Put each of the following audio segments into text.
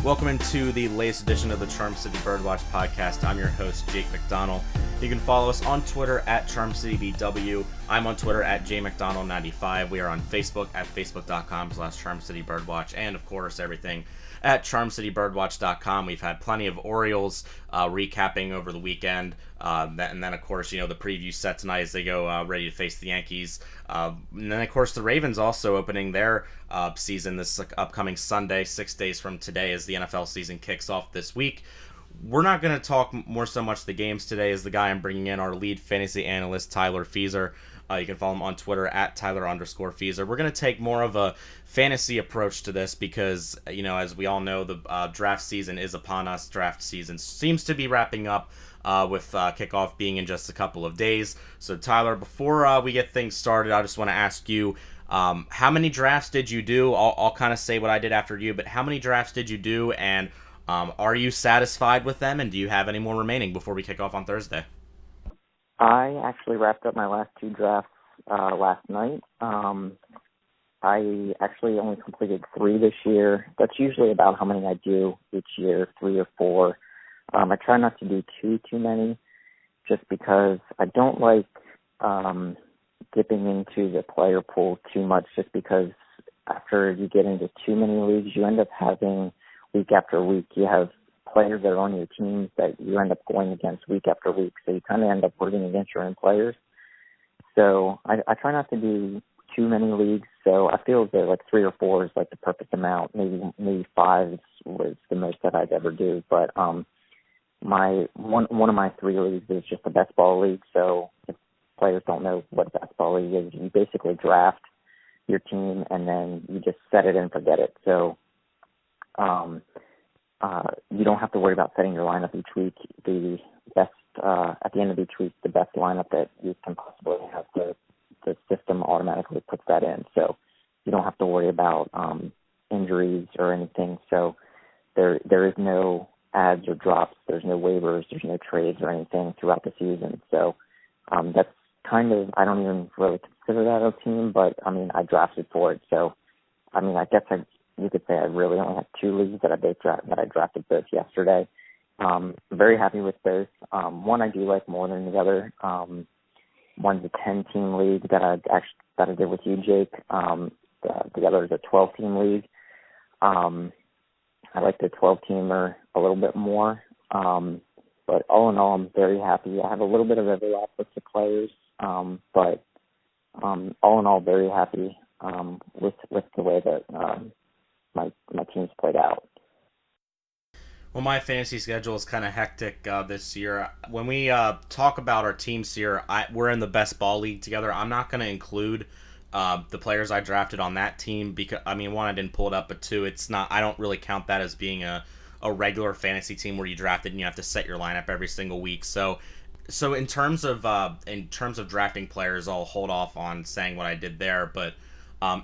Welcome into the latest edition of the Charm City Birdwatch podcast. I'm your host, Jake McDonnell. You can follow us on Twitter at CharmCityBW. I'm on Twitter at JMcDonnell95. We are on Facebook at facebook.com/CharmCityBirdwatch. And, of course, everything at CharmCityBirdwatch.com. We've had plenty of Orioles recapping over the weekend. And then, of course, the preview set tonight as they go ready to face the Yankees. And then, of course, the Ravens also opening their season this upcoming Sunday, 6 days from today, as the NFL season kicks off this week. We're not going to talk more so much the games today, as the guy I'm bringing in, our lead fantasy analyst, Tyler Feeser. You can follow him on Twitter at Tyler_Feeser. We're going to take more of a fantasy approach to this because, as we all know, the draft season is upon us. Draft season seems to be wrapping up with kickoff being in just a couple of days. So, Tyler, before we get things started, I just want to ask you, how many drafts did you do? I'll kind of say what I did after you, but how many drafts did you do, and are you satisfied with them, and do you have any more remaining before we kick off on Thursday? I actually wrapped up my last two drafts last night. I actually only completed 3 this year. That's usually about how many I do each year, 3 or 4. I try not to do too many just because I don't like dipping into the player pool too much, just because after you get into too many leagues, you end up having week after week, you have players that are on your teams that you end up going against week after week. So you kind of end up rooting against your own players. So I try not to do too many leagues. So I feel that like 3 or 4 is like the perfect amount. Maybe 5 was the most that I'd ever do. But my one of my 3 leagues is just a best ball league. So if players don't know what a best ball league is, you basically draft your team and then you just set it and forget it. So you don't have to worry about setting your lineup each week. The best at the end of each week, the best lineup that you can possibly have, the system automatically puts that in. So you don't have to worry about injuries or anything. So there is no adds or drops. There's no waivers. There's no trades or anything throughout the season. So that's kind of, I don't even really consider that a team, but I mean, I drafted for it. So I mean, I guess you could say I really only have 2 leagues that I drafted both yesterday. Very happy with both. One I do like more than the other. One's a 10-team league that I did with you, Jake. The other is a 12-team league. I like the 12-teamer a little bit more. But all in all, I'm very happy. I have a little bit of overlap with the players, but all in all, very happy with the way that my team's played out. Well, my fantasy schedule is kind of hectic this year. When we talk about our teams here, we're in the best ball league together. I'm not going to include the players I drafted on that team because, I mean, 1, I didn't pull it up, but 2, it's not. I don't really count that as being a regular fantasy team where you drafted and you have to set your lineup every single week. So in terms of drafting players, I'll hold off on saying what I did there, but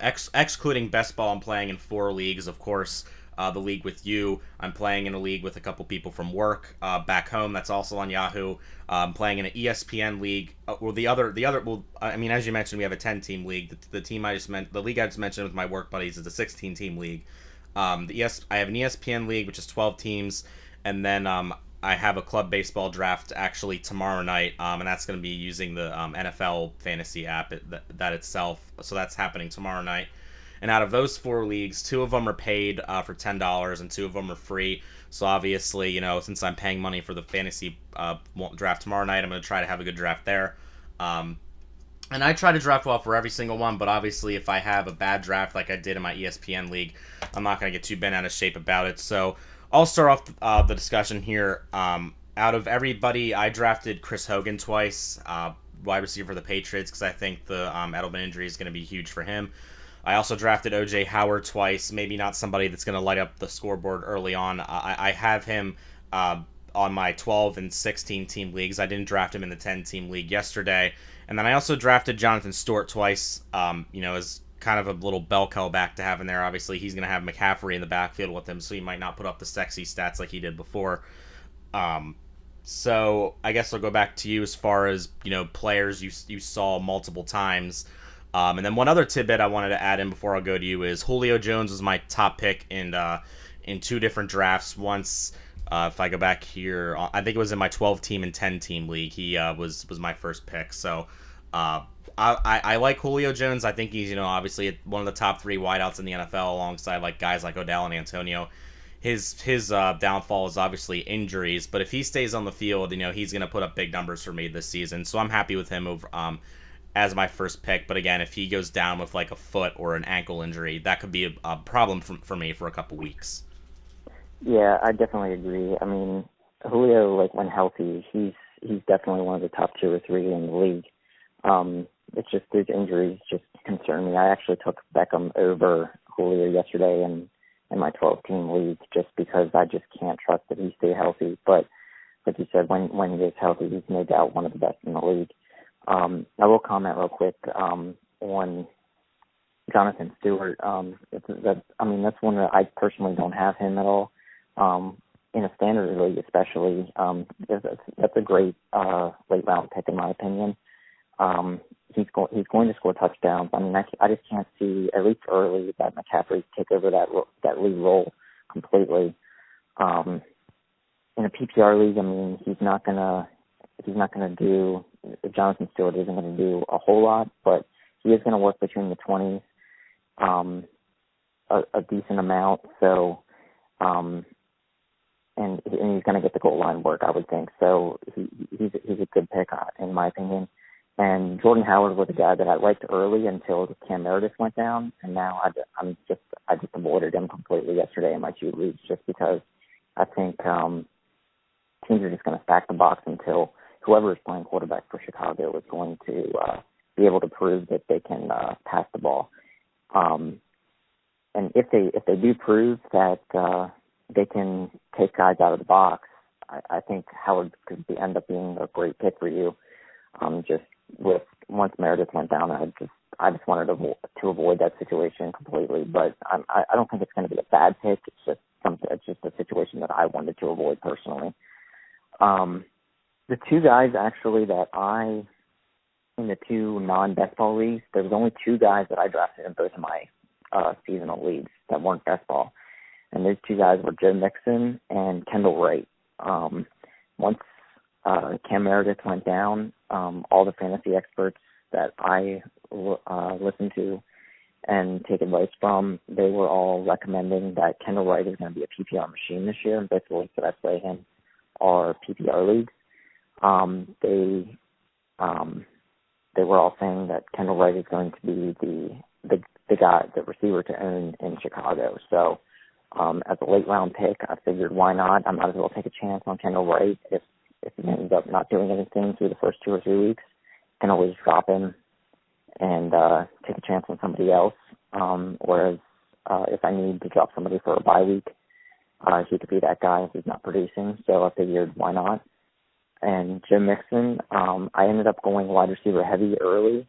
excluding best ball, I'm playing in 4 leagues, of course. The league with you, I'm playing in a league with a couple people from work back home. That's also on Yahoo. I'm playing in an ESPN league. I mean, as you mentioned, we have a 10-team league. The league I just mentioned with my work buddies is a 16-team league. I have an ESPN league, which is 12 teams, and then I have a club baseball draft actually tomorrow night, and that's going to be using the NFL fantasy app that itself. So that's happening tomorrow night. And out of those 4 leagues, 2 of them are paid for $10 and 2 of them are free. So obviously, since I'm paying money for the fantasy draft tomorrow night, I'm going to try to have a good draft there. And I try to draft well for every single one, but obviously if I have a bad draft like I did in my ESPN league, I'm not going to get too bent out of shape about it. So I'll start off the discussion here. Out of everybody, I drafted Chris Hogan twice, wide receiver for the Patriots, because I think the Edelman injury is going to be huge for him. I also drafted O.J. Howard twice, maybe not somebody that's going to light up the scoreboard early on. I have him on my 12 and 16 team leagues. I didn't draft him in the 10-team league yesterday. And then I also drafted Jonathan Stewart twice, as kind of a little bell cow back to have in there. Obviously, he's going to have McCaffrey in the backfield with him, so he might not put up the sexy stats like he did before. So I guess I'll go back to you as far as, players you saw multiple times. And then one other tidbit I wanted to add in before I'll go to you is Julio Jones was my top pick in in two different drafts. Once, if I go back here, I think it was in my 12-team and 10-team league. He was my first pick. So I like Julio Jones. I think he's obviously one of the top three wideouts in the NFL, alongside like guys like Odell and Antonio. His downfall is obviously injuries, but if he stays on the field, he's going to put up big numbers for me this season. So I'm happy with him over as my first pick. But again, if he goes down with like a foot or an ankle injury, that could be a problem for me for a couple weeks. Yeah, I definitely agree. I mean, Julio, like when healthy, he's definitely one of the top two or three in the league. It's just his injuries just concern me. I actually took Beckham over Julio yesterday in my 12-team league just because I just can't trust that he stay healthy. But like you said, when he is healthy, he's no doubt one of the best in the league. I will comment real quick on Jonathan Stewart. That's one that I personally don't have him at all. In a standard league, especially, that's a great late round pick in my opinion. He's going to score touchdowns. I mean, I just can't see, at least early, that McCaffrey take over that lead role completely. In a PPR league, I mean, he's not gonna do. Jonathan Stewart isn't going to do a whole lot, but he is going to work between the 20s, a decent amount. So, and he's going to get the goal line work, I would think. So he's a good pick in my opinion. And Jordan Howard was a guy that I liked early until Cam Meredith went down, and now I just avoided him completely yesterday in my two leagues just because I think teams are just going to stack the box until whoever is playing quarterback for Chicago is going to be able to prove that they can pass the ball. And if they do prove that they can take guys out of the box, I think Howard could end up being a great pick for you. Just with once Meredith went down, I just wanted to avoid that situation completely. But I don't think it's going to be a bad pick. It's just a situation that I wanted to avoid personally. The two guys actually that in the two non-best ball leagues, there was only two guys that I drafted in both of my seasonal leagues that weren't best ball. And those two guys were Joe Mixon and Kendall Wright. Once Cam Meredith went down, all the fantasy experts that I listen to and take advice from, they were all recommending that Kendall Wright is going to be a PPR machine this year. And both the leagues that I play in are PPR leagues. They were all saying that Kendall Wright is going to be the guy, the receiver to own in Chicago. So as a late round pick, I figured why not? I might as well take a chance on Kendall Wright. If he ends up not doing anything through the first 2 or 3 weeks, I can always drop him and take a chance on somebody else. Whereas if I need to drop somebody for a bye week, he could be that guy if he's not producing. So I figured why not? And Jim Mixon, I ended up going wide receiver heavy early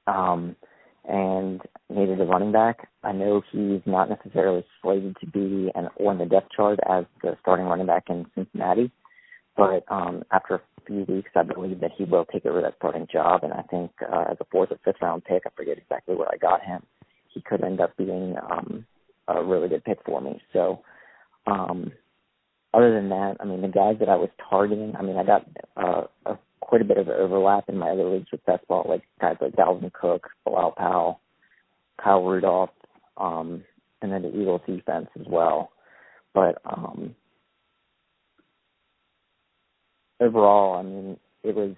and needed a running back. I know he's not necessarily slated to be on the depth chart as the starting running back in Cincinnati, but after a few weeks, I believe that he will take over that starting job, and I think as a 4th or 5th round pick, I forget exactly where I got him, he could end up being a really good pick for me. So other than that, I mean, the guys that I was targeting, I mean, I got quite a bit of overlap in my other leagues with best ball, like guys like Dalvin Cook, Bilal Powell, Kyle Rudolph, and then the Eagles defense as well. But overall, I mean, it was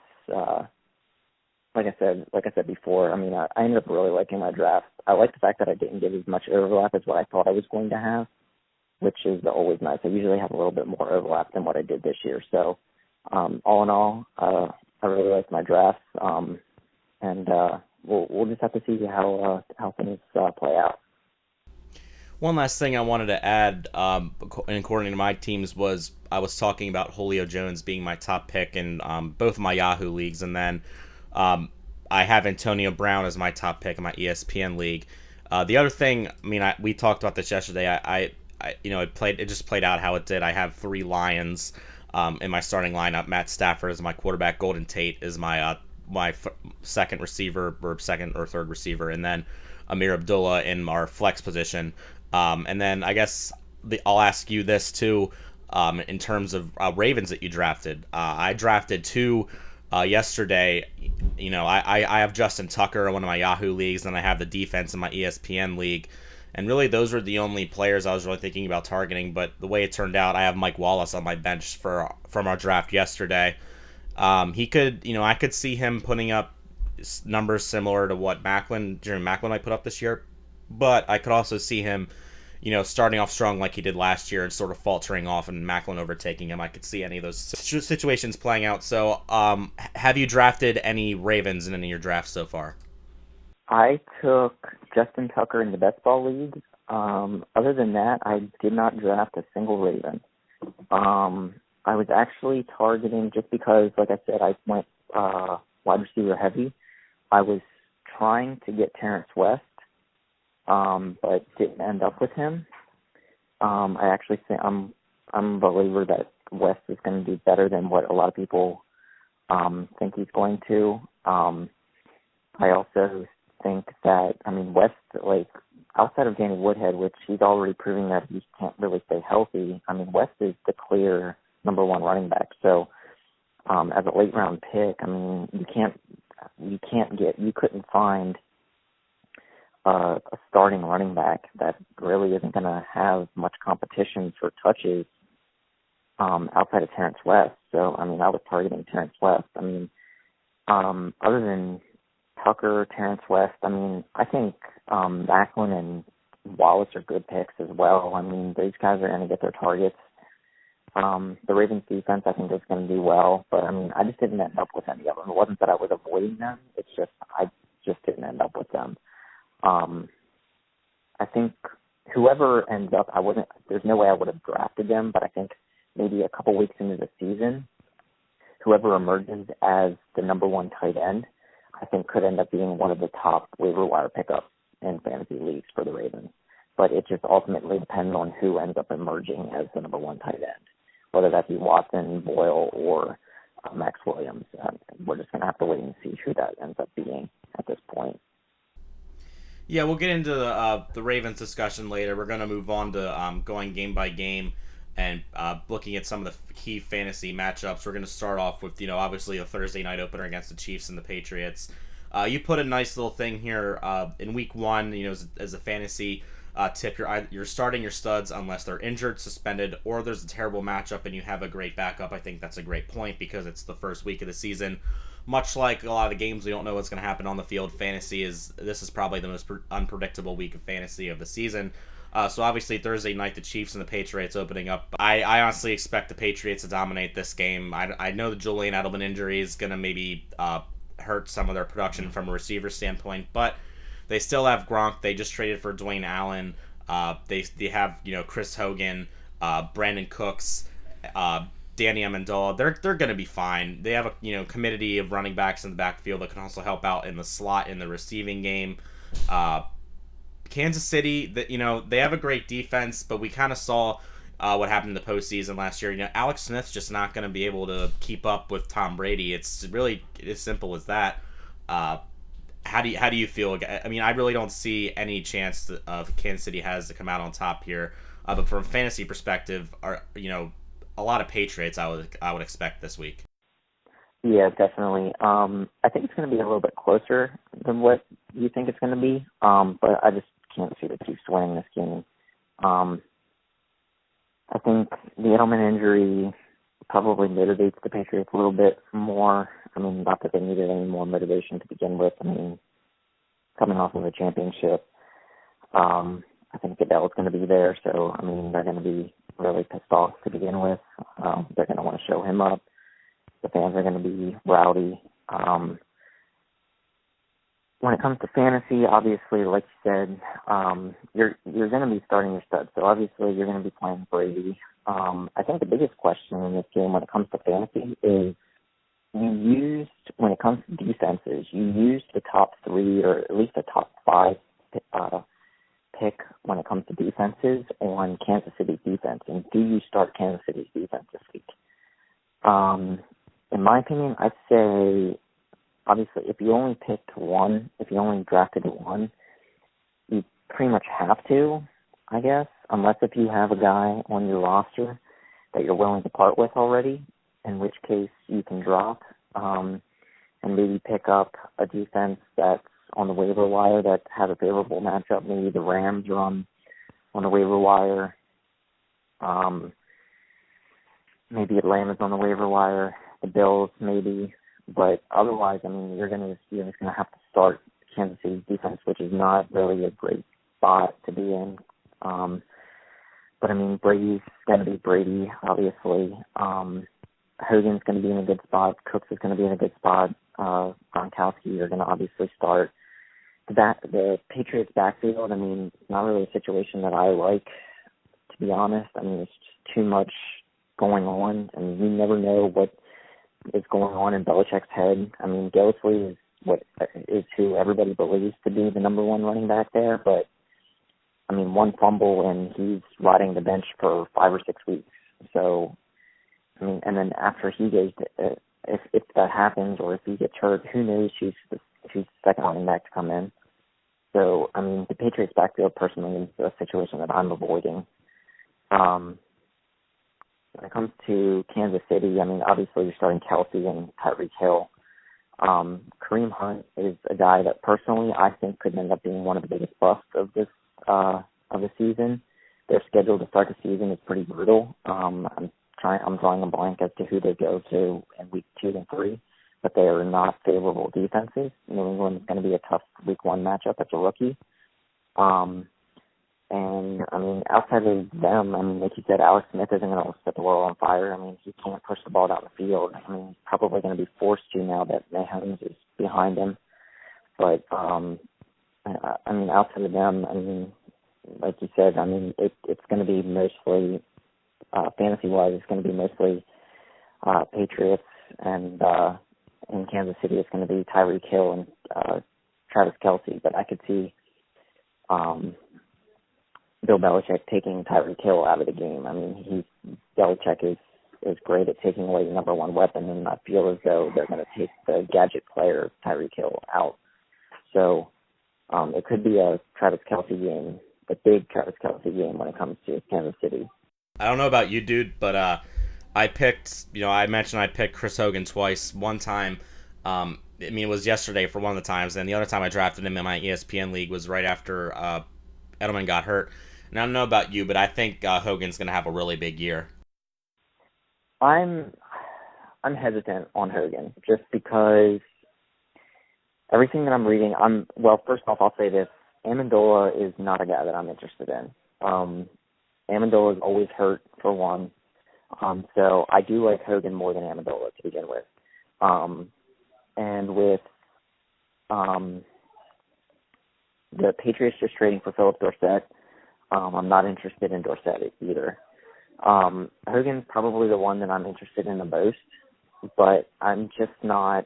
like I said before. I mean, I ended up really liking my draft. I like the fact that I didn't get as much overlap as what I thought I was going to have, which is always nice. I usually have a little bit more overlap than what I did this year. So, all in all, I really liked my drafts, and we'll just have to see how things play out. One last thing I wanted to add, according to my teams, was I was talking about Julio Jones being my top pick in both of my Yahoo leagues, and then I have Antonio Brown as my top pick in my ESPN league. The other thing, I mean, we talked about this yesterday. It just played out how it did. I have 3 Lions in my starting lineup. Matt Stafford is my quarterback. Golden Tate is my second receiver, or second or third receiver, and then Amir Abdullah in our flex position. And then I guess I'll ask you this too. In terms of Ravens that you drafted, I drafted two yesterday. I have Justin Tucker in one of my Yahoo leagues, and I have the defense in my ESPN league. And really, those were the only players I was really thinking about targeting. But the way it turned out, I have Mike Wallace on my bench from our draft yesterday. He could, I could see him putting up numbers similar to what Jerry Maclin might put up this year. But I could also see him, starting off strong like he did last year and sort of faltering off and Maclin overtaking him. I could see any of those situations playing out. So, have you drafted any Ravens in any of your drafts so far? I took Justin Tucker in the best ball league. Other than that, I did not draft a single Raven. I was actually targeting, just because, like I said, I went wide receiver heavy. I was trying to get Terrence West, but didn't end up with him. I actually think I'm a believer that West is going to do better than what a lot of people think he's going to. I also think that, West, like, outside of Danny Woodhead, which he's already proving that he can't really stay healthy, West is the clear number one running back. So, as a late round pick, you couldn't find a starting running back that really isn't going to have much competition for touches outside of Terrence West. So, I was targeting Terrence West. Other than Tucker, Terrence West, I think Maclin and Wallace are good picks as well. These guys are going to get their targets. The Ravens defense, I think, is going to do well, but I just didn't end up with any of them. It wasn't that I was avoiding them; it's just I just didn't end up with them. I think whoever ends up, there's no way I would have drafted them, but I think maybe a couple weeks into the season, whoever emerges as the number one tight end, I think could end up being one of the top waiver wire pickups in fantasy leagues for the Ravens. But it just ultimately depends on who ends up emerging as the number one tight end, whether that be Watson, Boyle, or Max Williams. We're just going to have to wait and see who that ends up being at this point. Yeah, we'll get into the Ravens discussion later. We're going to move on to going game by game and looking at some of the key fantasy matchups. We're going to start off with, obviously a Thursday night opener against the Chiefs and the Patriots. You put a nice little thing here in week one, as a fantasy tip. You're starting your studs unless they're injured, suspended, or there's a terrible matchup and you have a great backup. I think that's a great point because it's the first week of the season. Much like a lot of the games, we don't know what's going to happen on the field. This is probably the most unpredictable week of fantasy of the season. So obviously Thursday night, the Chiefs and the Patriots opening up. I honestly expect the Patriots to dominate this game. I know the Julian Edelman injury is going to maybe hurt some of their production from a receiver standpoint, but they still have Gronk. They just traded for Dwayne Allen. They have Chris Hogan, Brandon Cooks, Danny Amendola. They're going to be fine. They have a committee of running backs in the backfield that can also help out in the slot in the receiving game. Kansas City, they have a great defense, but we kind of saw what happened in the postseason last year. Alex Smith's just not going to be able to keep up with Tom Brady. It's really as simple as that. How do you feel? I really don't see any chance of Kansas City has to come out on top here. But from a fantasy perspective, a lot of Patriots I would expect this week. Yeah, definitely. I think it's going to be a little bit closer than what you think it's going to be, but I just can't see the Chiefs winning this game. I think the Edelman injury probably motivates the Patriots a little bit more. Not that they needed any more motivation to begin with. Coming off of a championship, I think Goodell's going to be there, so, they're going to be really pissed off to begin with. They're going to want to show him up. The fans are going to be rowdy. When it comes to fantasy, obviously, like you said, you're going to be starting your studs. So obviously, you're going to be playing Brady. I think the biggest question in this game, when it comes to fantasy, is when it comes to defenses, you used the top three or at least the top five pick when it comes to defenses on Kansas City's defense. And do you start Kansas City's defense this week? In my opinion, I'd say, obviously, if you only picked one, if you only drafted one, you pretty much have to. I guess, unless if you have a guy on your roster that you're willing to part with already, in which case you can drop and maybe pick up a defense that's on the waiver wire that has a favorable matchup. Maybe the Rams are on the waiver wire. Maybe Atlanta's on the waiver wire. The Bills maybe, but otherwise, I mean, you're just gonna have to start Kansas City's defense, which is not really a great spot to be in. But I mean, Brady's gonna be Brady, obviously. Hogan's gonna be in a good spot. Cooks is gonna be in a good spot. Gronkowski are gonna obviously start. The Patriots backfield, I mean, it's not really a situation that I like, to be honest. I mean, it's just too much going on, and you never know what is going on in Belichick's head. I mean, Gillislee is who everybody believes to be the number one running back there, but I mean, one fumble and he's riding the bench for 5 or 6 weeks. So, I mean, and then after he goes, if that happens or if he gets hurt, who knows who's the second running back to come in. So, I mean, the Patriots backfield personally is a situation that I'm avoiding. When it comes to Kansas City, I mean, obviously you're starting Kelsey and Tyreek Hill. Kareem Hunt is a guy that personally I think could end up being one of the biggest busts of the season. Their schedule to start the season is pretty brutal. I'm drawing a blank as to who they go to in week 2 and 3, but they are not favorable defenses. New England is going to be a tough week 1 matchup as a rookie. And, I mean, outside of them, I mean, like you said, Alex Smith isn't going to set the world on fire. I mean, he can't push the ball down the field. I mean, he's probably going to be forced to now that Mahomes is behind him. But, I mean, outside of them, I mean, like you said, I mean, it's going to be mostly, fantasy-wise, it's going to be mostly Patriots, and in Kansas City, it's going to be Tyreek Hill and Travis Kelce. But I could see Bill Belichick taking Tyreek Hill out of the game. I mean, Belichick is great at taking away the number one weapon, and I feel as though they're going to take the gadget player Tyreek Hill out. So it could be a Travis Kelce game, a big Travis Kelce game when it comes to Kansas City. I don't know about you, dude, but I mentioned I picked Chris Hogan twice. One time, I mean, it was yesterday for one of the times, and the other time I drafted him in my ESPN league was right after Edelman got hurt. And I don't know about you, but I think Hogan's going to have a really big year. I'm hesitant on Hogan just because everything that I'm reading, first off, I'll say this. Amendola is not a guy that I'm interested in. Amendola is always hurt, for one. So I do like Hogan more than Amendola to begin with. And with the Patriots just trading for Philip Dorsett, I'm not interested in Dorsett either. Hogan's probably the one that I'm interested in the most, but I'm just not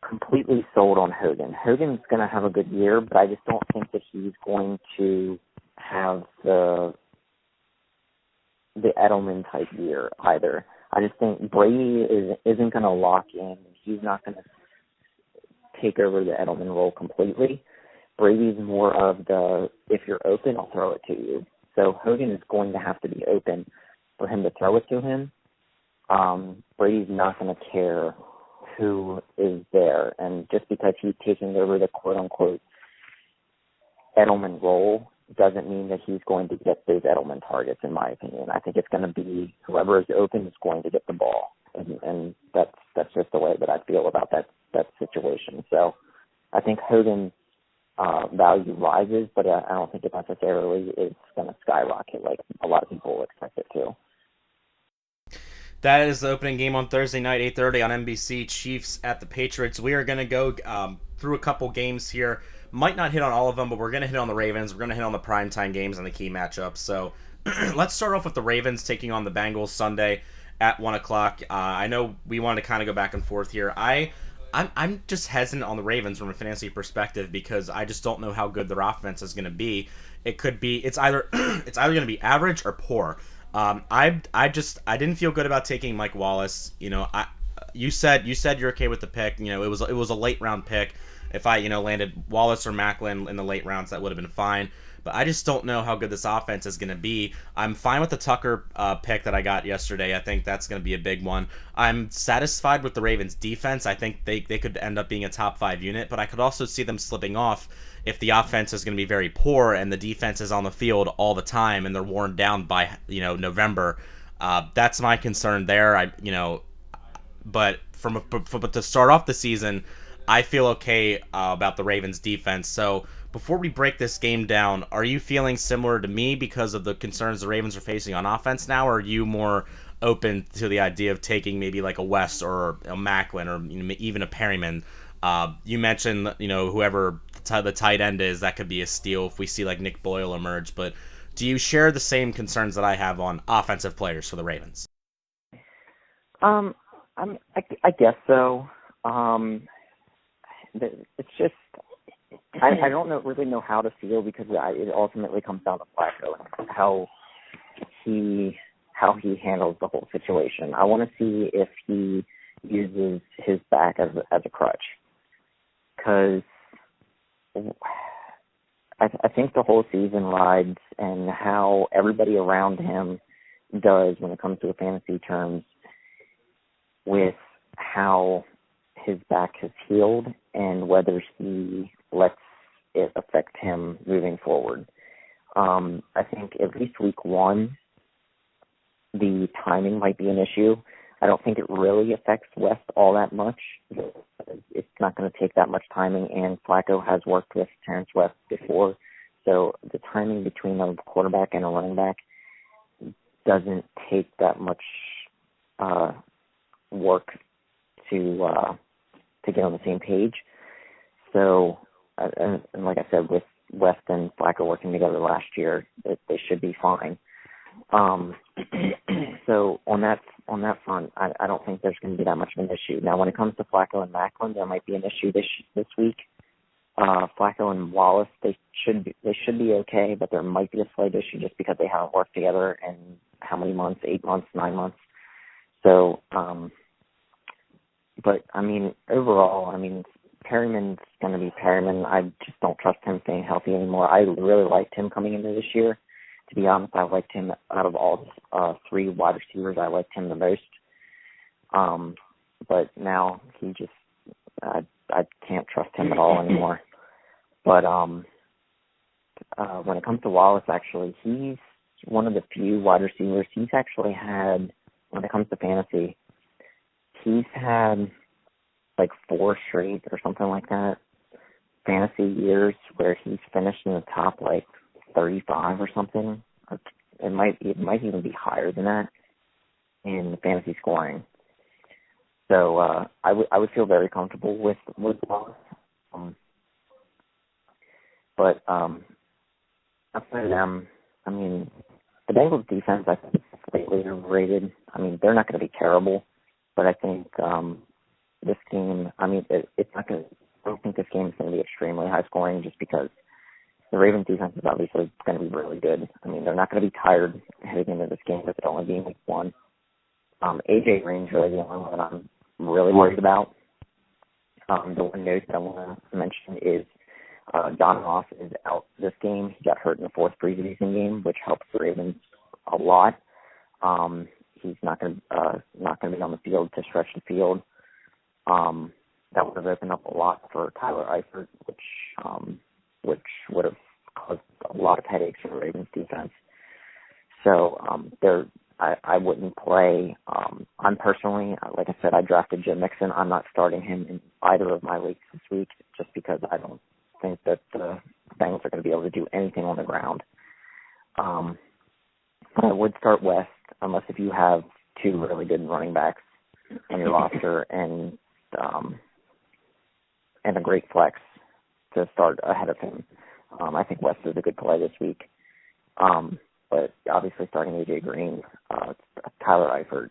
completely sold on Hogan. Hogan's going to have a good year, but I just don't think that he's going to have the Edelman type year either. I just think Brady isn't going to lock in. He's not going to take over the Edelman role completely. Brady's more of the, if you're open, I'll throw it to you. So Hogan is going to have to be open for him to throw it to him. Brady's not going to care who is there. And just because he's taking over the quote-unquote Edelman role doesn't mean that he's going to get those Edelman targets, in my opinion. I think it's going to be whoever is open is going to get the ball. And that's just the way that I feel about that situation. So I think Hogan's value rises, but I don't think it necessarily is going to skyrocket like a lot of people expect it to. That is the opening game on Thursday night, 8:30 on NBC, Chiefs at the Patriots. We are going to go through a couple games here. Might not hit on all of them, but we're going to hit on the Ravens. We're going to hit on the primetime games and the key matchups. So let's start off with the Ravens taking on the Bengals Sunday at 1 o'clock. I know we wanted to kind of go back and forth here. I'm just hesitant on the Ravens from a fantasy perspective because I just don't know how good their offense is going to be. It's either going to be average or poor. I didn't feel good about taking Mike Wallace. You know, you said you're okay with the pick. You know, it was a late round pick. If I landed Wallace or Macklin in the late rounds, that would have been fine. but I just don't know how good this offense is going to be. I'm fine with the Tucker pick that I got yesterday. I think that's going to be a big one. I'm satisfied with the Ravens defense. I think they could end up being a top 5 unit, but I could also see them slipping off if the offense is going to be very poor and the defense is on the field all the time and they're worn down by November. That's my concern there. But but to start off the season, I feel okay about the Ravens defense. So before we break this game down, are you feeling similar to me because of the concerns the Ravens are facing on offense now, or are you more open to the idea of taking maybe like a West or a Macklin or even a Perryman? You mentioned whoever the tight end is, that could be a steal if we see like Nick Boyle emerge. But do you share the same concerns that I have on offensive players for the Ravens? I guess so. It's just I don't really know how to feel because it ultimately comes down to Flacco and how he handles the whole situation. I want to see if he uses his back as a crutch, because I think the whole season rides and how everybody around him does when it comes to the fantasy terms with how his back has healed and whether he lets it affect him moving forward. I think at least week 1, the timing might be an issue. I don't think it really affects West all that much. It's not going to take that much timing, and Flacco has worked with Terrence West before, so the timing between a quarterback and a running back doesn't take that much work to get on the same page. So, and like I said, with West and Flacco working together last year, they should be fine. So on that front, I don't think there's going to be that much of an issue. Now, when it comes to Flacco and Macklin, there might be an issue this week. Flacco and Wallace, they should be okay, but there might be a slight issue just because they haven't worked together in how many months? 8 months, 9 months. So, but I mean, overall, I mean, Perryman's going to be Perryman. I just don't trust him staying healthy anymore. I really liked him coming into this year. To be honest, I liked him out of all 3 wide receivers. I liked him the most. But now he just, I can't trust him at all anymore. But when it comes to Wallace, actually, he's one of the few wide receivers. He's actually had, when it comes to fantasy, he's had like 4 straight or something like that fantasy years where he's finished in the top like 35 or something. It might even be higher than that in fantasy scoring. So I would feel very comfortable with Wallace. But outside of them, I mean, the Bengals defense I think is slightly overrated. I mean, they're not going to be terrible, but I think this game, I mean, it's not going to. I don't think this game is going to be extremely high scoring just because the Ravens defense is obviously going to be really good. I mean, they're not going to be tired heading into this game with it only being week 1. AJ Green's really the only one that I'm really worried about. The one note that I want to mention is John Ross is out this game. He got hurt in the 4th preseason game, which helps the Ravens a lot. He's not going to be on the field to stretch the field. That would have opened up a lot for Tyler Eifert, which would have caused a lot of headaches for the Ravens defense. So I wouldn't play. I'm personally, like I said, I drafted Jim Mixon. I'm not starting him in either of my leagues this week just because I don't think that the Bengals are going to be able to do anything on the ground. But I would start West unless if you have 2 really good running backs on your roster and a great flex to start ahead of him. I think West is a good play this week. But obviously starting A.J. Green, Tyler Eifert,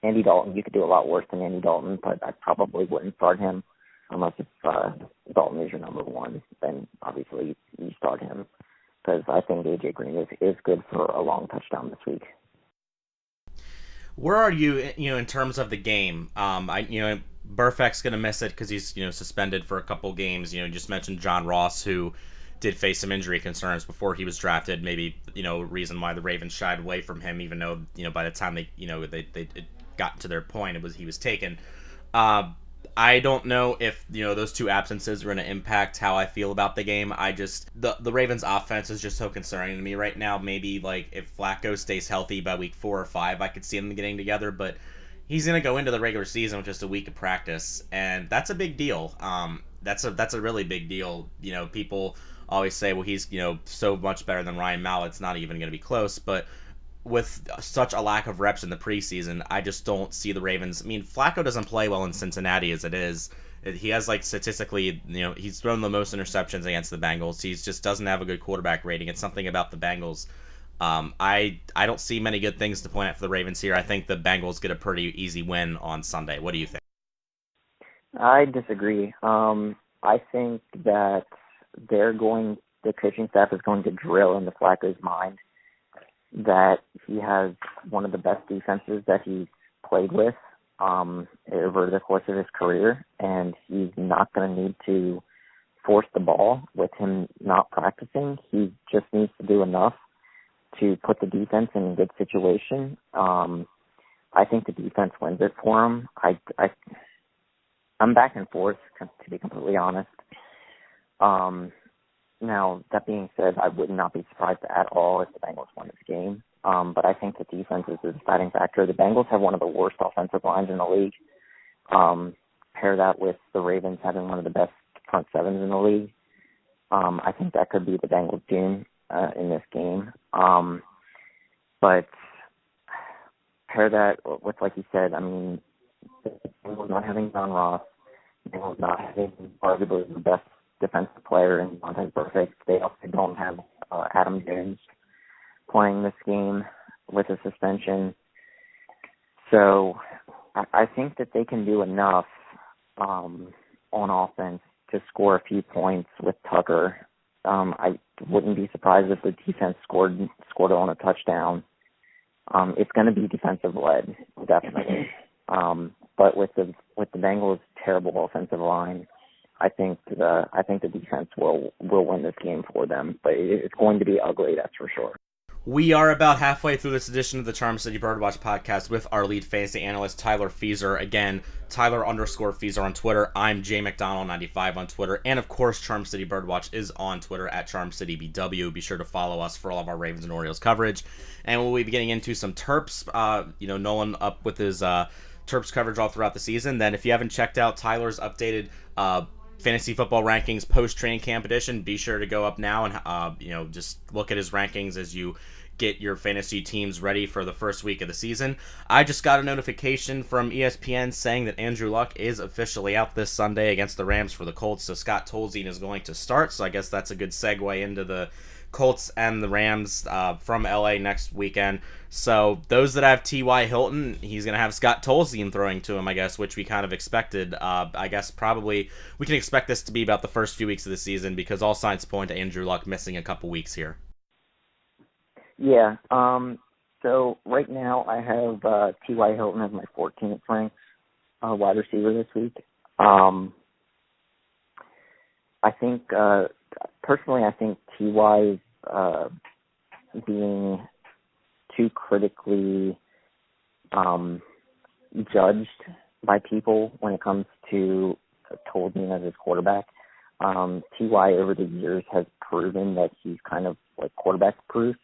Andy Dalton, you could do a lot worse than Andy Dalton, but I probably wouldn't start him unless if Dalton is your number 1. Then obviously you start him because I think A.J. Green is good for a long touchdown this week. Where are you, in terms of the game? Burfeck's going to miss it because he's, suspended for a couple games. You just mentioned John Ross, who did face some injury concerns before he was drafted. Maybe, reason why the Ravens shied away from him, even though, by the time they it got to their point, he was taken. I don't know if those two absences are going to impact how I feel about the game. I just the Ravens' offense is just so concerning to me right now. Maybe like if Flacco stays healthy by week 4 or 5, I could see them getting together. But he's going to go into the regular season with just a week of practice, and that's a big deal. That's a really big deal. People always say, well, he's so much better than Ryan Mallett. It's not even going to be close, but with such a lack of reps in the preseason, I just don't see the Ravens. I mean, Flacco doesn't play well in Cincinnati as it is. He has, like, statistically, he's thrown the most interceptions against the Bengals. He just doesn't have a good quarterback rating. It's something about the Bengals. I don't see many good things to point out for the Ravens here. I think the Bengals get a pretty easy win on Sunday. What do you think? I disagree. I think that the coaching staff is going to drill into Flacco's mind that he has one of the best defenses that he's played with over the course of his career, and he's not going to need to force the ball with him not practicing. He just needs to do enough to put the defense in a good situation. I think the defense wins it for him. I'm back and forth, to be completely honest. Now, that being said, I would not be surprised at all if the Bengals won this game. But I think the defense is the deciding factor. The Bengals have one of the worst offensive lines in the league. Pair that with the Ravens having one of the best front sevens in the league. I think that could be the Bengals' doom in this game. But pair that with, like you said, I mean, the Bengals not having John Ross, the Bengals not having arguably the best defensive player in Montez Perfect. They also don't have Adam Jones playing this game with a suspension. So I think that they can do enough on offense to score a few points with Tucker. I wouldn't be surprised if the defense scored on a touchdown. It's going to be defensive led, definitely. But with the Bengals' terrible offensive line, I think the defense will win this game for them, but it's going to be ugly, that's for sure. We are about halfway through this edition of the Charm City Birdwatch podcast with our lead fantasy analyst, Tyler Feeser. Again, Tyler_Feeser on Twitter. I'm Jake McDonnell 95 on Twitter. And, of course, Charm City Birdwatch is on Twitter at CharmCityBW. Be sure to follow us for all of our Ravens and Orioles coverage. And we'll be getting into some Terps. Nolan up with his Terps coverage all throughout the season. Then if you haven't checked out Tyler's updated fantasy football rankings post-training camp edition, be sure to go up now and just look at his rankings as you get your fantasy teams ready for the first week of the season. I just got a notification from ESPN saying that Andrew Luck is officially out this Sunday against the Rams for the Colts, so Scott Tolzien is going to start, so I guess that's a good segue into the Colts and the Rams from LA next weekend. So those that have T.Y. Hilton, he's going to have Scott Tolzien throwing to him, I guess, which we kind of expected. I guess probably we can expect this to be about the first few weeks of the season because all signs point to Andrew Luck missing a couple weeks here. Yeah. So right now I have T.Y. Hilton as my 14th ranked wide receiver this week. I think personally, I think T.Y. is being too critically judged by people when it comes to Tolzien as his quarterback. T.Y. over the years has proven that he's kind of like quarterback proof.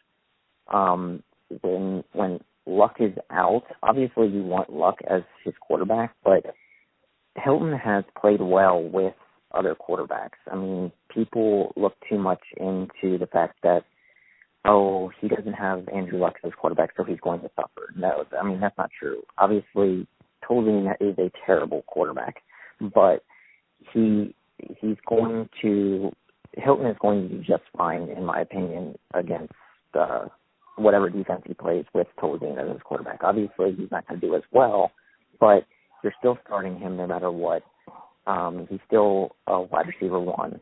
When Luck is out, obviously you want Luck as his quarterback, but Hilton has played well with other quarterbacks. I mean, people look too much into the fact that, oh, he doesn't have Andrew Luck as quarterback, so he's going to suffer. No, I mean, that's not true. Obviously, Tolzien is a terrible quarterback, but Hilton is going to do just fine, in my opinion, against whatever defense he plays with Tolzien as his quarterback. Obviously, he's not going to do as well, but you're still starting him no matter what. He's still a wide receiver one.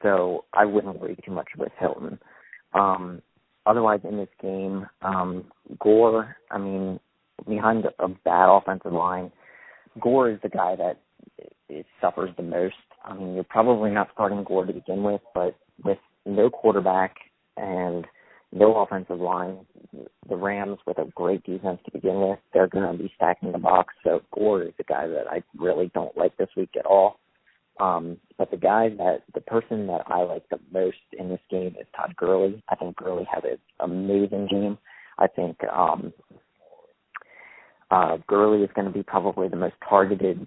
So I wouldn't worry too much with Hilton. Otherwise, in this game, Gore, I mean, behind a bad offensive line, Gore is the guy that suffers the most I mean, you're probably not starting Gore to begin with, but with no quarterback and no offensive line, the Rams with a great defense to begin with, they're going to be stacking the box. So Gore is the guy that I really don't like this week at all. But the person that I like the most in this game is Todd Gurley. I think Gurley had an amazing game. I think Gurley is going to be probably the most targeted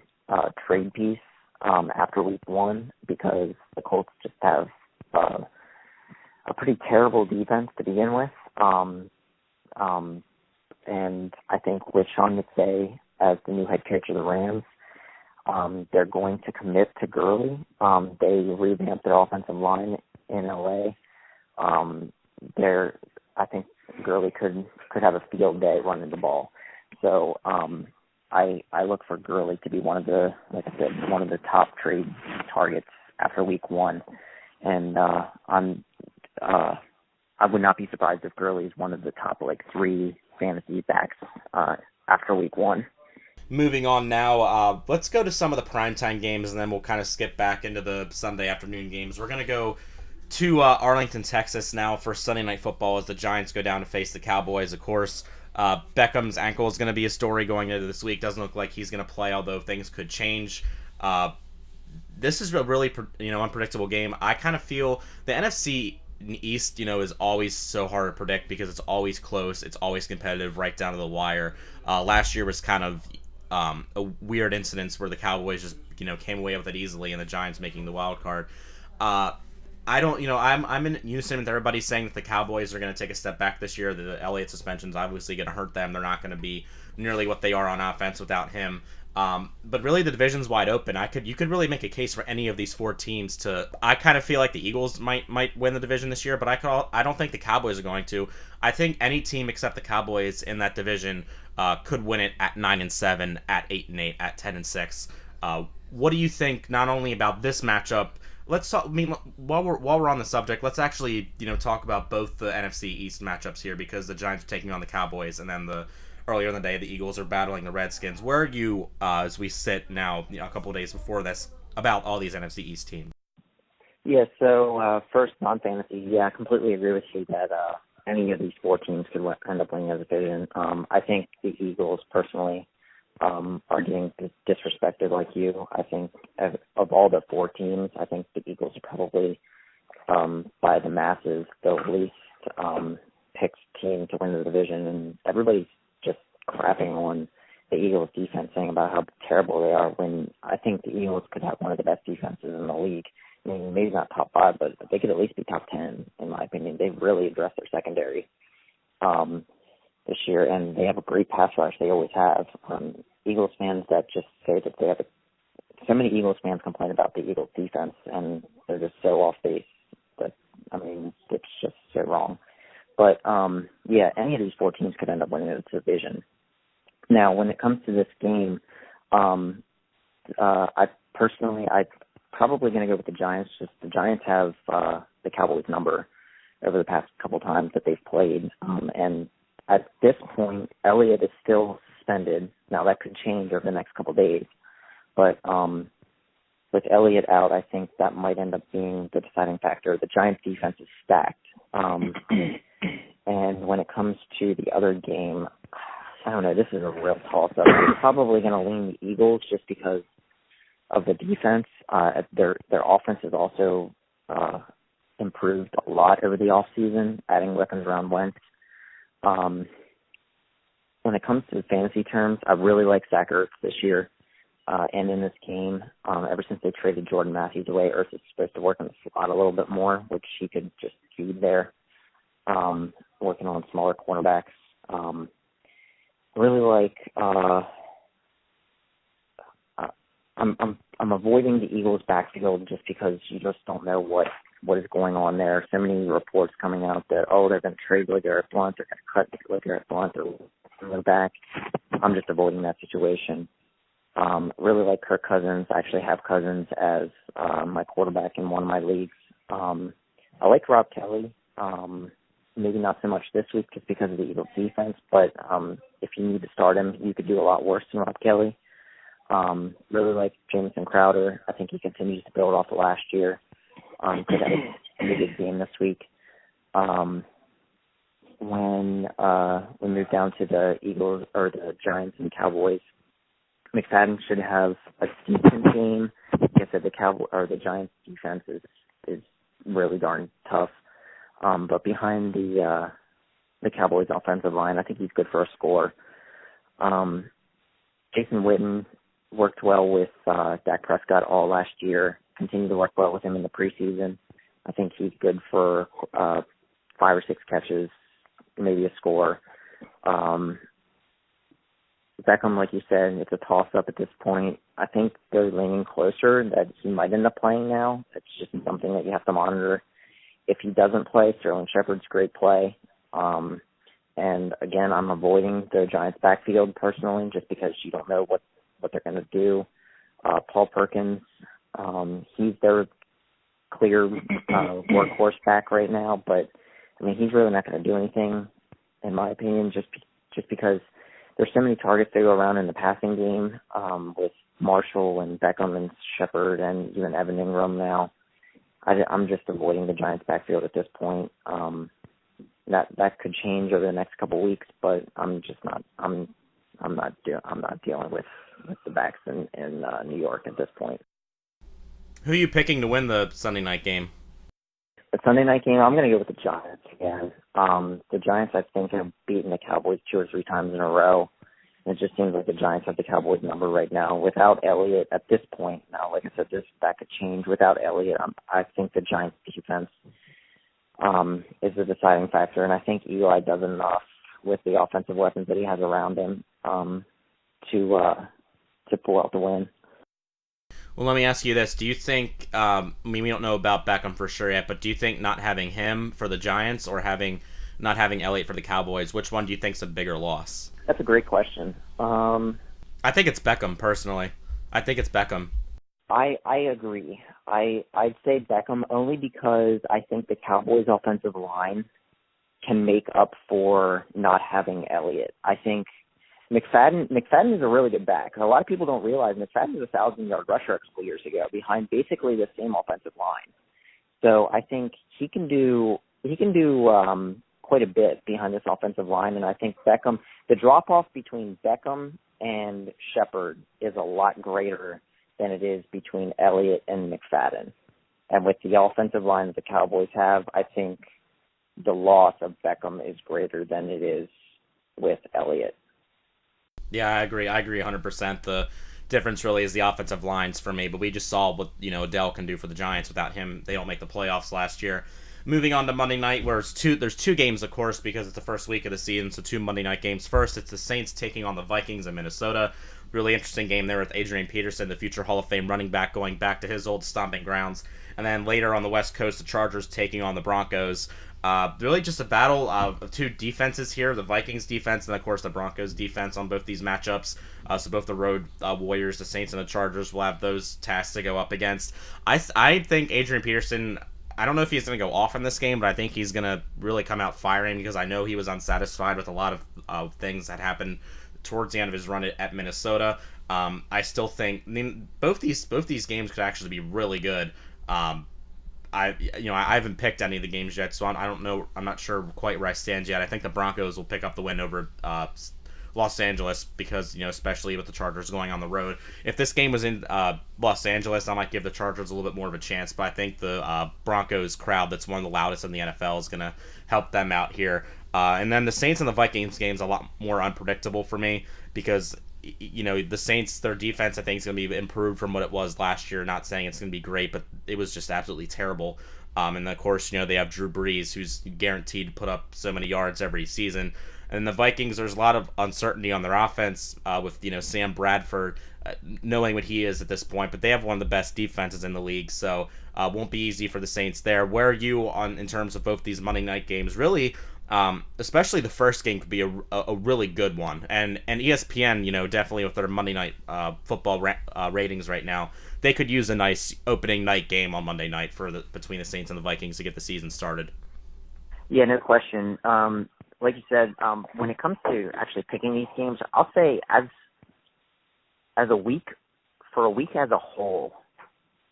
trade piece after week one because the Colts just have a pretty terrible defense to begin with. And I think with Sean McVay as the new head coach of the Rams, they're going to commit to Gurley. They revamped their offensive line in LA. I think Gurley could have a field day running the ball. So I look for Gurley to be one of the top trade targets after week one. And I would not be surprised if Gurley is one of the top three fantasy backs after week one. Moving on now, let's go to some of the primetime games, and then we'll kind of skip back into the Sunday afternoon games. We're going to go to Arlington, Texas now for Sunday Night Football as the Giants go down to face the Cowboys. Of course, Beckham's ankle is going to be a story going into this week. Doesn't look like he's going to play, although things could change. This is a really unpredictable game. I kind of feel the NFC East, is always so hard to predict because it's always close. It's always competitive right down to the wire. Last year was kind of a weird incidence where the Cowboys just came away with it easily and the Giants making the wild card. I'm in unison with everybody saying that the Cowboys are going to take a step back this year. The Elliott suspension's obviously going to hurt them. They're not going to be nearly what they are on offense without him. But really, the division's wide open. You could really make a case for any of these four teams to. I kind of feel like the Eagles might win the division this year, but I don't think the Cowboys are going to. I think any team except the Cowboys in that division could win it at 9-7, at 8-8, at 10-6. What do you think? Not only about this matchup. Let's talk. While we're on the subject, let's actually talk about both the NFC East matchups here because the Giants are taking on the Cowboys, and then earlier in the day the Eagles are battling the Redskins. Where are you as we sit now, a couple of days before this, about all these NFC East teams? Yeah. So first on fantasy, I completely agree with you that any of these four teams could end up winning the division. I think the Eagles personally are getting disrespected like you. I think of all the four teams, I think the Eagles are probably, by the masses, the least picked team to win the division. And everybody's just crapping on the Eagles defense, saying about how terrible they are when I think the Eagles could have one of the best defenses in the league. I mean, maybe not top 5, but they could at least be top 10, in my opinion. They've really addressed their secondary this year, and they have a great pass rush. They always have. Eagles fans that just say that they have so many Eagles fans complain about the Eagles defense, and they're just so off base that, it's just so wrong. But, any of these four teams could end up winning the division. Now, when it comes to this game, I'm probably going to go with the Giants. Just the Giants have the Cowboys' number over the past couple times that they've played, and at this point, Elliott is still suspended. Now, that could change over the next couple of days. But with Elliott out, I think that might end up being the deciding factor. The Giants' defense is stacked. And when it comes to the other game, I don't know. This is a real toss-up. I'm probably going to lean the Eagles just because of the defense. Their offense has also improved a lot over the offseason, adding weapons around Wentz. When it comes to fantasy terms, I really like Zach Ertz this year. And in this game, ever since they traded Jordan Matthews away, Ertz is supposed to work on the slot a little bit more, which he could just feed there, working on smaller cornerbacks. Really like. I'm avoiding the Eagles' backfield just because you just don't know what is going on there. So many reports coming out that they're going to trade LeGarrette Blount, they're going to cut LeGarrette Blount, or bring back. I'm just avoiding that situation. Really like Kirk Cousins. I actually have Cousins as my quarterback in one of my leagues. I like Rob Kelly. Maybe not so much this week just because of the Eagles defense, but if you need to start him, you could do a lot worse than Rob Kelly. Really like Jamison Crowder. I think he continues to build off of last year. Could have a really good game this week. When we move down to the Eagles or the Giants and Cowboys, McFadden should have a decent game. Like I said, the Giants defense is really darn tough. But behind the Cowboys offensive line, I think he's good for a score. Jason Witten worked well with Dak Prescott all last year. Continued to work well with him in the preseason. I think he's good for 5 or 6 catches, maybe a score. Beckham, like you said, it's a toss-up at this point. I think they're leaning closer that he might end up playing now. It's just something that you have to monitor. If he doesn't play, Sterling Shepard's great play. And again, I'm avoiding the Giants' backfield personally just because you don't know what they're going to do. Paul Perkins, he's their clear workhorse back right now, but I mean, he's really not going to do anything, in my opinion, just because there's so many targets that go around in the passing game with Marshall and Beckham and Shepard and even Evan Ingram now. I'm just avoiding the Giants' backfield at this point. That could change over the next couple of weeks, but I'm just not. I'm not dealing with the backs in New York at this point. Who are you picking to win the Sunday night game? The Sunday night game, I'm going to go with the Giants again. The Giants, I think, have beaten the Cowboys 2 or 3 times in a row. And it just seems like the Giants have the Cowboys number right now. Without Elliott at this point, now, like I said, that could change. Without Elliott, I think the Giants' defense is the deciding factor. And I think Eli does enough with the offensive weapons that he has around him to pull out the win. Well, let me ask you this. Do you think, we don't know about Beckham for sure yet, but do you think not having him for the Giants or not having Elliott for the Cowboys, which one do you think is a bigger loss? That's a great question. I think it's Beckham, personally. I think it's Beckham. I agree. I'd say Beckham only because I think the Cowboys' offensive line can make up for not having Elliott. I think McFadden is a really good back. A lot of people don't realize McFadden was a 1,000-yard rusher a couple years ago behind basically the same offensive line. So I think he can do quite a bit behind this offensive line, and I think Beckham, the drop-off between Beckham and Shepard is a lot greater than it is between Elliott and McFadden. And with the offensive line that the Cowboys have, I think the loss of Beckham is greater than it is with Elliott. Yeah, I agree 100%. The difference really is the offensive lines for me, but we just saw what Odell can do for the Giants. Without him, they don't make the playoffs last year. Moving on to Monday night, where there's 2 games, of course, because it's the first week of the season, so 2 Monday night games. First, it's the Saints taking on the Vikings in Minnesota. Really interesting game there with Adrian Peterson, the future Hall of Fame running back, going back to his old stomping grounds. And then later on the West Coast, the Chargers taking on the Broncos. Really just a battle of 2 defenses here, the Vikings defense and, of course, the Broncos defense on both these matchups. So both the road Warriors, the Saints, and the Chargers will have those tasks to go up against. I think Adrian Peterson, I don't know if he's going to go off in this game, but I think he's going to really come out firing because I know he was unsatisfied with a lot of things that happened towards the end of his run at Minnesota. I still think both these games could actually be really good. I haven't picked any of the games yet, so I don't know. I'm not sure quite where I stand yet. I think the Broncos will pick up the win over Los Angeles because, especially with the Chargers going on the road. If this game was in Los Angeles, I might give the Chargers a little bit more of a chance, but I think the Broncos crowd, that's one of the loudest in the NFL, is going to help them out here. And then the Saints and the Vikings game's a lot more unpredictable for me because the Saints, their defense, I think, is going to be improved from what it was last year. Not saying it's going to be great, but it was just absolutely terrible. And of course, they have Drew Brees, who's guaranteed to put up so many yards every season. And the Vikings, there's a lot of uncertainty on their offense with Sam Bradford, knowing what he is at this point. But they have one of the best defenses in the league, so won't be easy for the Saints there. Where are you in terms of both these Monday night games? Really, especially the first game could be a really good one. And ESPN, definitely with their Monday night football ratings right now, they could use a nice opening night game on Monday night between the Saints and the Vikings to get the season started. Yeah, no question. Like you said, when it comes to actually picking these games, I'll say as a week, for a week as a whole,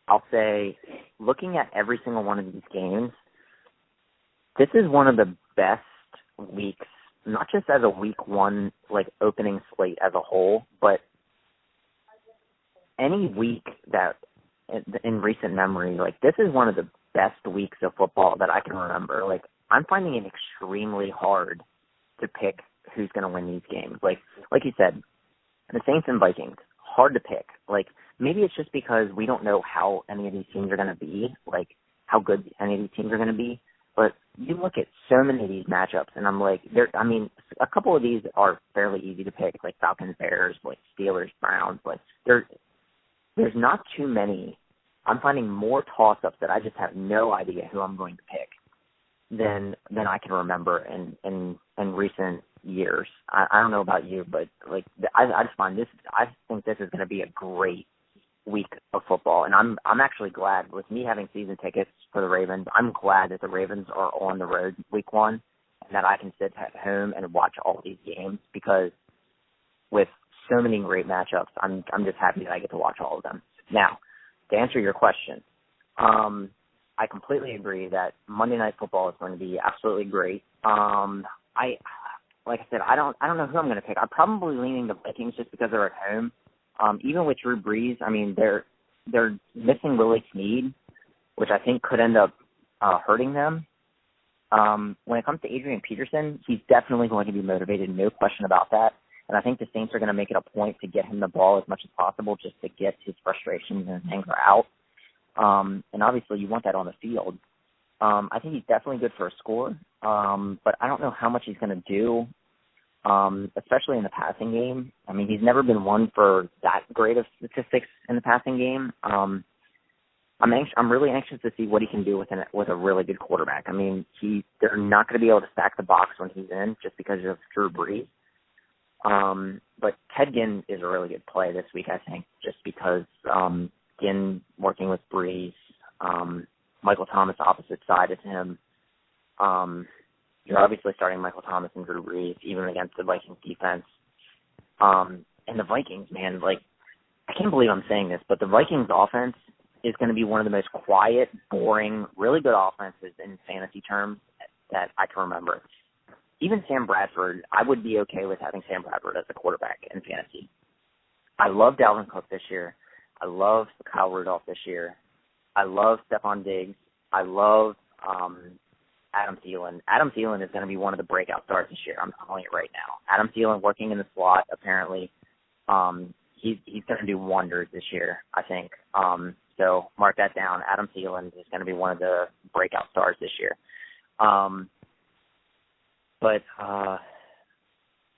I'll say, looking at every single one of these games, this is one of the best weeks, not just as a week one, like, opening slate as a whole, but any week that, in recent memory, like, this is one of the best weeks of football that I can remember. Like, I'm finding it extremely hard to pick who's going to win these games. Like you said, the Saints and Vikings, hard to pick. Like, maybe it's just because we don't know how any of these teams are going to be, like, how good any of these teams are going to be. But you look at so many of these matchups, and I'm like, a couple of these are fairly easy to pick, like Falcons, Bears, like Steelers, Browns. But there's not too many. I'm finding more toss-ups that I just have no idea who I'm going to pick than I can remember in recent years. I don't know about you, but like I just find this. I think this is going to be a great week of football, and I'm actually glad, with me having season tickets for the Ravens, I'm glad that the Ravens are on the road week one and that I can sit at home and watch all these games, because with so many great matchups, I'm just happy that I get to watch all of them. Now, to answer your question, I completely agree that Monday Night Football is going to be absolutely great. Like I said, I don't know who I'm going to pick. I'm probably leaning the Vikings just because they're at home. Even with Drew Brees, I mean, they're missing Willie Snead, which I think could end up hurting them. When it comes to Adrian Peterson, he's definitely going to be motivated, no question about that. And I think the Saints are going to make it a point to get him the ball as much as possible, just to get his frustrations and anger out. And obviously you want that on the field. I think he's definitely good for a score, but I don't know how much he's going to do, especially in the passing game. I mean, he's never been one for that great of statistics in the passing game. I'm really anxious to see what he can do with a really good quarterback. I mean, they're not going to be able to stack the box when he's in just because of Drew Brees. But Ted Ginn is a really good play this week, I think, just because Ginn working with Brees, Michael Thomas opposite side of him. You're obviously starting Michael Thomas and Drew Brees, even against the Vikings defense. And the Vikings, man, like, I can't believe I'm saying this, but the Vikings offense is going to be one of the most quiet, boring, really good offenses in fantasy terms that I can remember. Even Sam Bradford, I would be okay with having Sam Bradford as a quarterback in fantasy. I love Dalvin Cook this year. I love Kyle Rudolph this year. I love Stephon Diggs. I love Adam Thielen. Adam Thielen is going to be one of the breakout stars this year. I'm telling you right now. Adam Thielen working in the slot, apparently, he's going to do wonders this year, I think. So mark that down. Adam Thielen is going to be one of the breakout stars this year.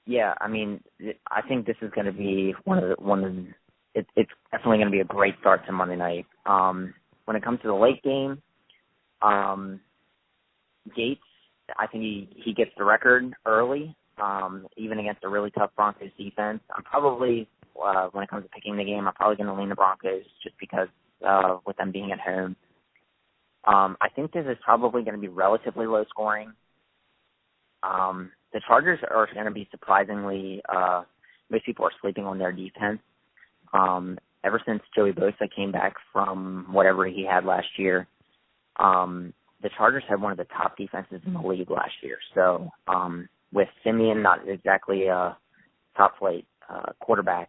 Yeah, I mean, I think this is going to be it's definitely going to be a great start to Monday night. When it comes to the late game, Gates, I think he gets the record early, even against a really tough Broncos defense. I'm probably, when it comes to picking the game, I'm probably going to lean the Broncos just because with them being at home. I think this is probably going to be relatively low scoring. The Chargers are going to be surprisingly, most people are sleeping on their defense. Ever since Joey Bosa came back from whatever he had last year, the Chargers had one of the top defenses in the league last year. So with Simeon not exactly a top flight quarterback,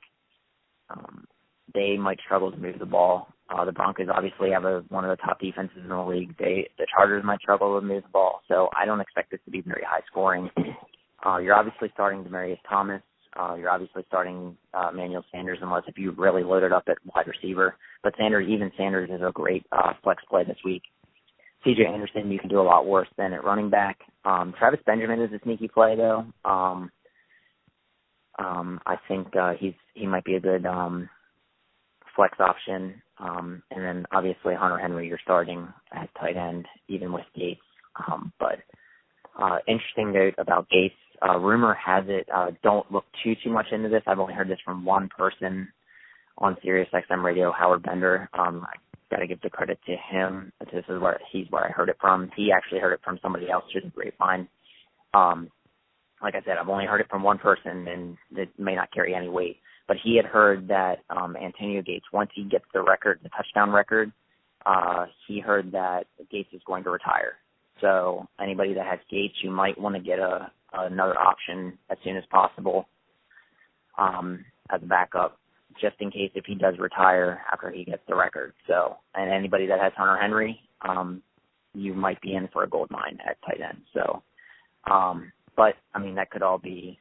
they might struggle to move the ball. The Broncos obviously have one of the top defenses in the league. The Chargers might struggle to move the ball. So I don't expect this to be very high scoring. You're obviously starting Demaryius Thomas. You're obviously starting Emmanuel Sanders, unless if you really loaded up at wide receiver. But Sanders is a great flex play this week. C.J. Anderson, you can do a lot worse than at running back. Travis Benjamin is a sneaky play, though. I think he might be a good flex option. And then, obviously, Hunter Henry, you're starting at tight end, even with Gates. But interesting note about Gates. Rumor has it, don't look too much into this. I've only heard this from one person on Sirius XM Radio, Howard Bender. I got to give the credit to him. This is where I heard it from. He actually heard it from somebody else through the grapevine. Like I said, I've only heard it from one person, and it may not carry any weight. but he had heard that Antonio Gates, once he gets the record, the touchdown record, he heard that Gates is going to retire. So anybody that has Gates, you might want to get another option as soon as possible as a backup, just in case if he does retire after he gets the record. So, and anybody that has Hunter Henry, you might be in for a gold mine at tight end. So, but I mean, that could all be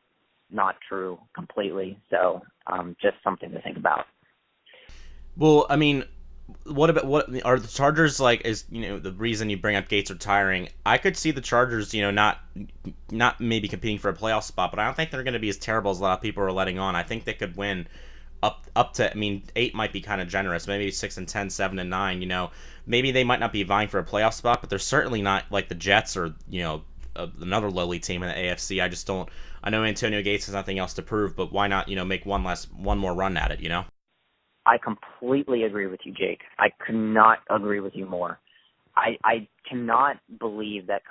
not true completely. So, just something to think about. Well, I mean, what are the Chargers like? Is the reason you bring up Gates retiring? I could see the Chargers, not maybe competing for a playoff spot, but I don't think they're going to be as terrible as a lot of people are letting on. I think they could win up to. I mean, 8 might be kind of generous. Maybe 6-10, 7-9. Maybe they might not be vying for a playoff spot, but they're certainly not like the Jets or another lowly team in the AFC. I just don't. I know Antonio Gates has nothing else to prove, but why not make one more run at it? I completely agree with you, Jake. I could not agree with you more. I cannot believe that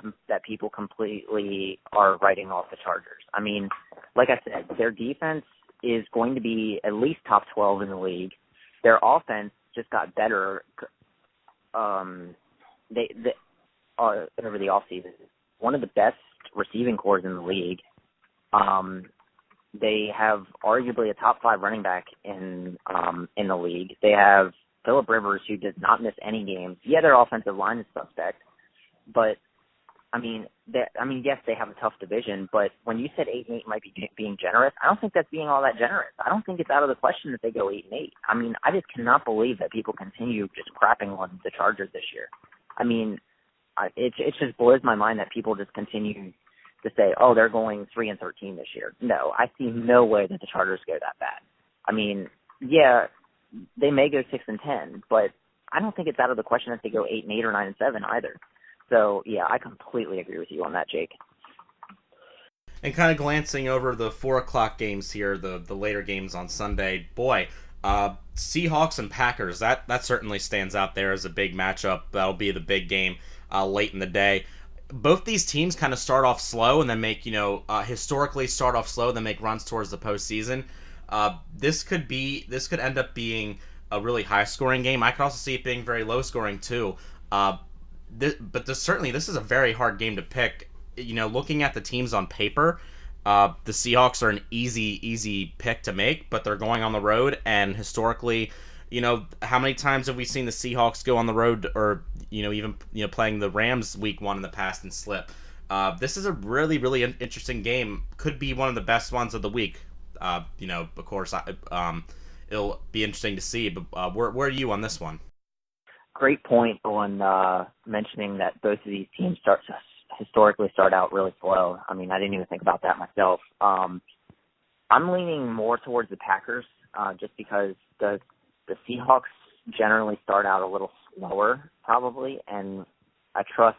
people completely are writing off the Chargers. I mean, like I said, their defense is going to be at least top 12 in the league. Their offense just got better. They over the offseason, one of the best receiving corps in the league. They have arguably a top 5 running back in the league. They have Phillip Rivers, who does not miss any games. Yeah, their offensive line is suspect, but yes, they have a tough division. But when you said 8-8 might be being generous, I don't think that's being all that generous. I don't think it's out of the question that they go 8-8. I mean, I just cannot believe that people continue just crapping on the Chargers this year. I mean, it just blows my mind that people just continue to say, oh, they're going 3-13 this year. No, I see no way that the Chargers go that bad. I mean, yeah, they may go 6-10, but I don't think it's out of the question that they go 8-8 or 9-7 either. So yeah, I completely agree with you on that, Jake. And kind of glancing over the 4:00 games here, the later games on Sunday, boy, Seahawks and Packers, that certainly stands out there as a big matchup. That'll be the big game late in the day. Both these teams kind of start off slow and then make, historically start off slow, then make runs towards the postseason. This could end up being a really high scoring game. I could also see it being very low scoring too. This is a very hard game to pick. Looking at the teams on paper, the Seahawks are an easy pick to make, but they're going on the road, and historically, how many times have we seen the Seahawks go on the road or even playing the Rams week 1 in the past and slip? This is a really, really interesting game. Could be one of the best ones of the week. Of course, it'll be interesting to see. But where are you on this one? Great point on mentioning that both of these teams historically start out really slow. I mean, I didn't even think about that myself. I'm leaning more towards the Packers just because the Seahawks generally start out a little slower, probably, and I trust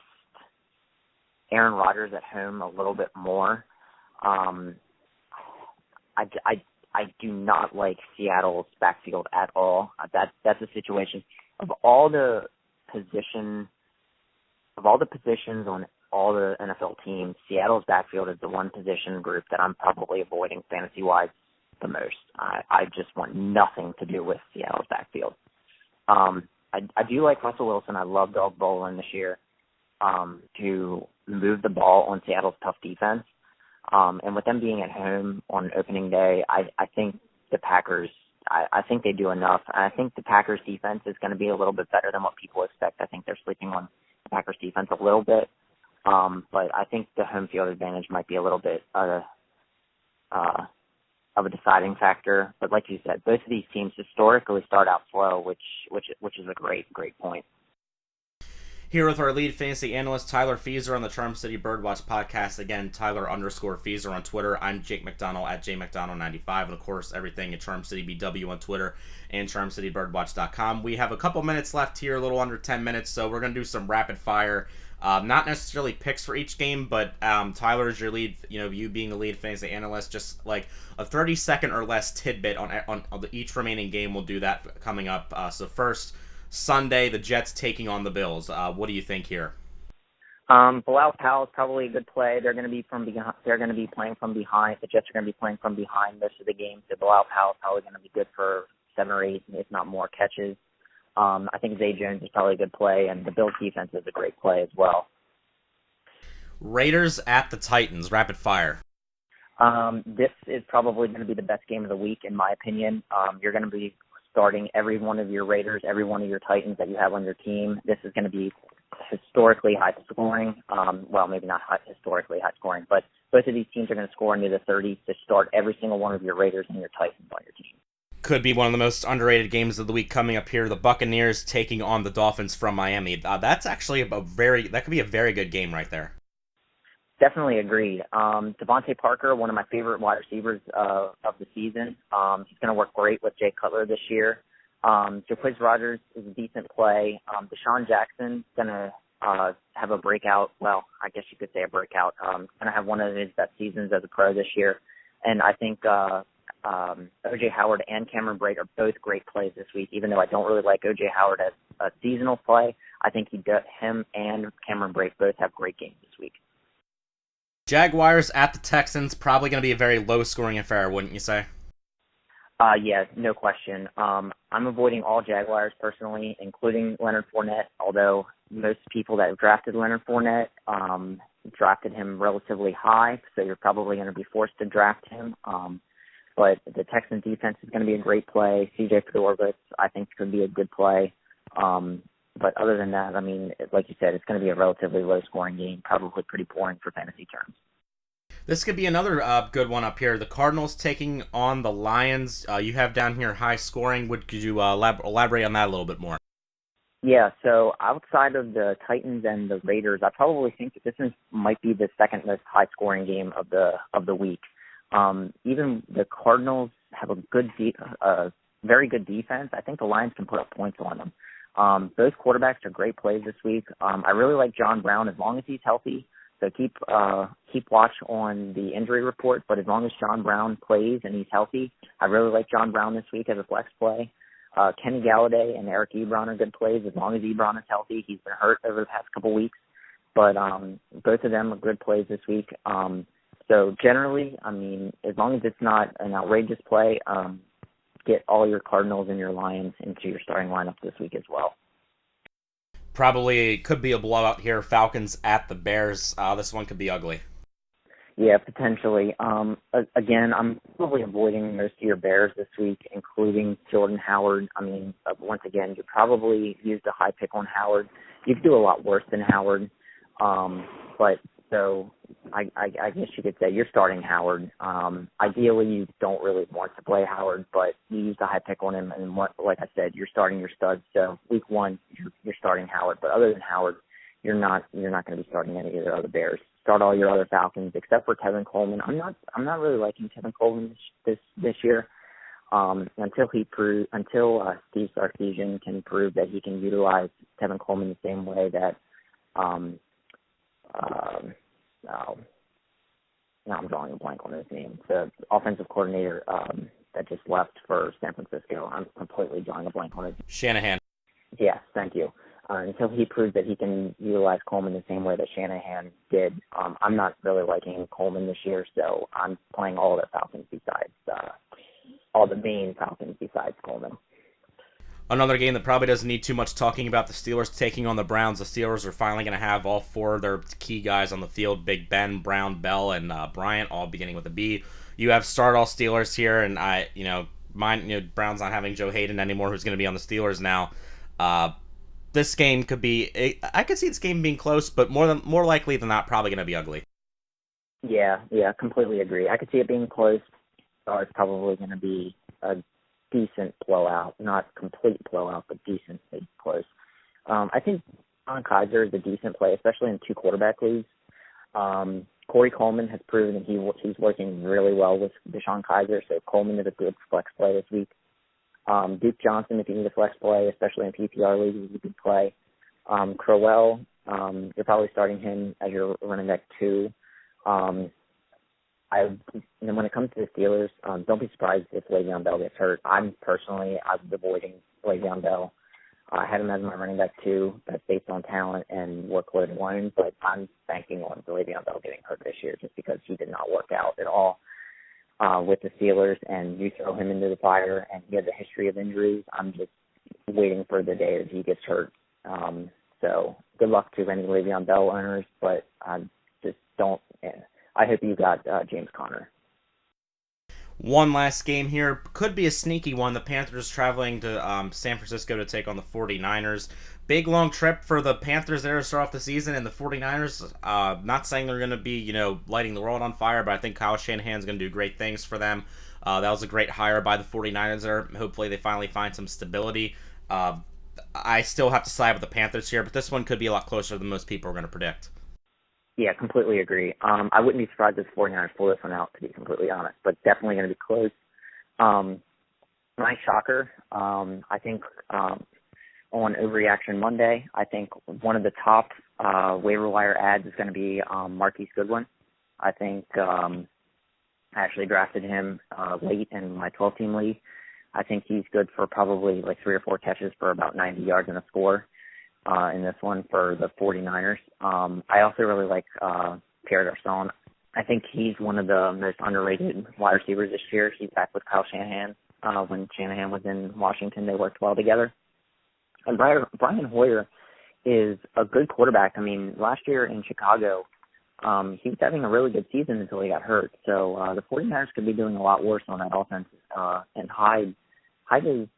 Aaron Rodgers at home a little bit more. I do not like Seattle's backfield at all. That's a situation of all the positions on all the NFL teams. Seattle's backfield is the one position group that I'm probably avoiding fantasy-wise the most. I just want nothing to do with Seattle's backfield. I do like Russell Wilson. I love Doug Bowlen this year to move the ball on Seattle's tough defense. And with them being at home on opening day, I think the Packers, I think they do enough. I think the Packers defense is going to be a little bit better than what people expect. I think they're sleeping on the Packers defense a little bit. But I think the home field advantage might be a little bit of a deciding factor. But like you said, both of these teams historically start out slow, which is a great point. Here with our lead fantasy analyst, Tyler Feeser, on the Charm City Birdwatch podcast. Again, Tyler_Feeser on Twitter. I'm Jake McDonnell at JMcDonnell95. And, of course, everything at Charm City BW on Twitter and CharmCityBirdwatch.com. We have a couple minutes left here, a little under 10 minutes, so we're going to do some rapid fire. Not necessarily picks for each game, but Tyler is your lead, you being the lead fantasy analyst, just like a 30-second or less tidbit on each remaining game. We'll do that coming up. So first, Sunday, the Jets taking on the Bills. What do you think here? Bilal Powell is probably a good play. They're going to be from behind. They're going to be playing from behind. The Jets are going to be playing from behind most of the game. So Bilal Powell is probably going to be good for 7 or 8, if not more catches. I think Zay Jones is probably a good play, and the Bills defense is a great play as well. Raiders at the Titans, rapid fire. This is probably going to be the best game of the week, in my opinion. You're going to be starting every one of your Raiders, every one of your Titans that you have on your team. This is going to be historically high scoring. Well, maybe not historically high scoring, but both of these teams are going to score into the 30s to start every single one of your Raiders and your Titans on your team. Could be one of the most underrated games of the week coming up here. The Buccaneers taking on the Dolphins from Miami. That's actually that could be a very good game right there. Definitely agreed. Devontae Parker, one of my favorite wide receivers of the season. He's going to work great with Jay Cutler this year. Jacquizz Rodgers is a decent play. Deshaun Jackson going to have a breakout. Well, I guess you could say a breakout. Going to have one of his best seasons as a pro this year. And I think O.J. Howard and Cameron Brate are both great plays this week. Even though I don't really like O.J. Howard as a seasonal play, I think him and Cameron Brate both have great games this week. Jaguars at the Texans, probably going to be a very low-scoring affair, wouldn't you say? Yeah, no question. I'm avoiding all Jaguars personally, including Leonard Fournette, although most people that have drafted Leonard Fournette drafted him relatively high, so you're probably going to be forced to draft him. But the Texans defense is going to be a great play. C.J. Fiedorowicz, I think, could be a good play. But other than that, I mean, like you said, it's going to be a relatively low-scoring game, probably pretty boring for fantasy terms. This could be another good one up here. The Cardinals taking on the Lions. You have down here high scoring. Could you elaborate on that a little bit more? Yeah, so outside of the Titans and the Raiders, I probably think that this might be the second most high-scoring game of the week. Even the Cardinals have a very good defense. I think the Lions can put up points on them. Both quarterbacks are great plays this week. I really like John Brown as long as he's healthy. So keep watch on the injury report. But as long as John Brown plays and he's healthy, I really like John Brown this week as a flex play. Kenny Galladay and Eric Ebron are good plays as long as Ebron is healthy. He's been hurt over the past couple weeks, but both of them are good plays this week. So generally, I mean, as long as it's not an outrageous play, get all your Cardinals and your Lions into your starting lineup this week as well. Probably could be a blowout here. Falcons at the Bears. This one could be ugly. Yeah, potentially. Again, I'm probably avoiding most of your Bears this week, including Jordan Howard. I mean, once again, you probably used a high pick on Howard. You could do a lot worse than Howard. But so I guess you could say you're starting Howard. Ideally, you don't really want to play Howard, but you used a high pick on him, and like I said, you're starting your studs. So week 1, you're starting Howard. But other than Howard, you're not going to be starting any of the other Bears. Start all your other Falcons except for Tevin Coleman. I'm not really liking Tevin Coleman this year. Until Steve Sarkisian can prove that he can utilize Tevin Coleman the same way that now I'm drawing a blank on his name. The offensive coordinator that just left for San Francisco. I'm completely drawing a blank on it. Shanahan. Yes, thank you. Until he proves that he can utilize Coleman the same way that Shanahan did, I'm not really liking Coleman this year, so I'm playing all the Falcons all the main Falcons besides Coleman. Another game that probably doesn't need too much talking about, the Steelers taking on the Browns. The Steelers are finally going to have all 4 of their key guys on the field, Big Ben, Brown, Bell, and Bryant, all beginning with a B. You have start all Steelers here, and Brown's not having Joe Hayden anymore, who's going to be on the Steelers now. This game could be, I could see this game being close, but more likely than not, probably going to be ugly. Yeah, completely agree. I could see it being close. It's probably going to be a decent blowout, not complete blowout, but decently close. I think John Kaiser is a decent play, especially in 2 quarterback leagues. Corey Coleman has proven that he's working really well with Deshaun Kaiser, so Coleman is a good flex play this week. Duke Johnson, if you need a flex play, especially in PPR leagues, is a good play. Crowell, you're probably starting him as your running back 2. When it comes to the Steelers, don't be surprised if Le'Veon Bell gets hurt. I was avoiding Le'Veon Bell. I had him as my running back too. That's based on talent and workload alone, but I'm banking on Le'Veon Bell getting hurt this year just because he did not work out at all with the Steelers, and you throw him into the fire, and he has a history of injuries. I'm just waiting for the day that he gets hurt. So good luck to any Le'Veon Bell owners, but I just don't. I hope you got James Conner. One last game here. Could be a sneaky one. The Panthers traveling to San Francisco to take on the 49ers. Big, long trip for the Panthers there to start off the season, and the 49ers, not saying they're going to be, lighting the world on fire, but I think Kyle Shanahan's going to do great things for them. That was a great hire by the 49ers there. Hopefully they finally find some stability. I still have to side with the Panthers here, but this one could be a lot closer than most people are going to predict. Yeah, completely agree. I wouldn't be surprised if the 49ers pull this one out, to be completely honest, but definitely going to be close. Nice shocker. I think on Overreaction Monday, I think one of the top waiver wire ads is going to be Marquise Goodwin. I think I actually drafted him late in my 12-team league. I think he's good for probably like 3 or 4 catches for about 90 yards and a score in this one for the 49ers. I also really like Pierre Garçon. I think he's one of the most underrated wide receivers this year. He's back with Kyle Shanahan. When Shanahan was in Washington, they worked well together. And Brian Hoyer is a good quarterback. I mean, last year in Chicago, he was having a really good season until he got hurt. So the 49ers could be doing a lot worse on that offense and Hyde is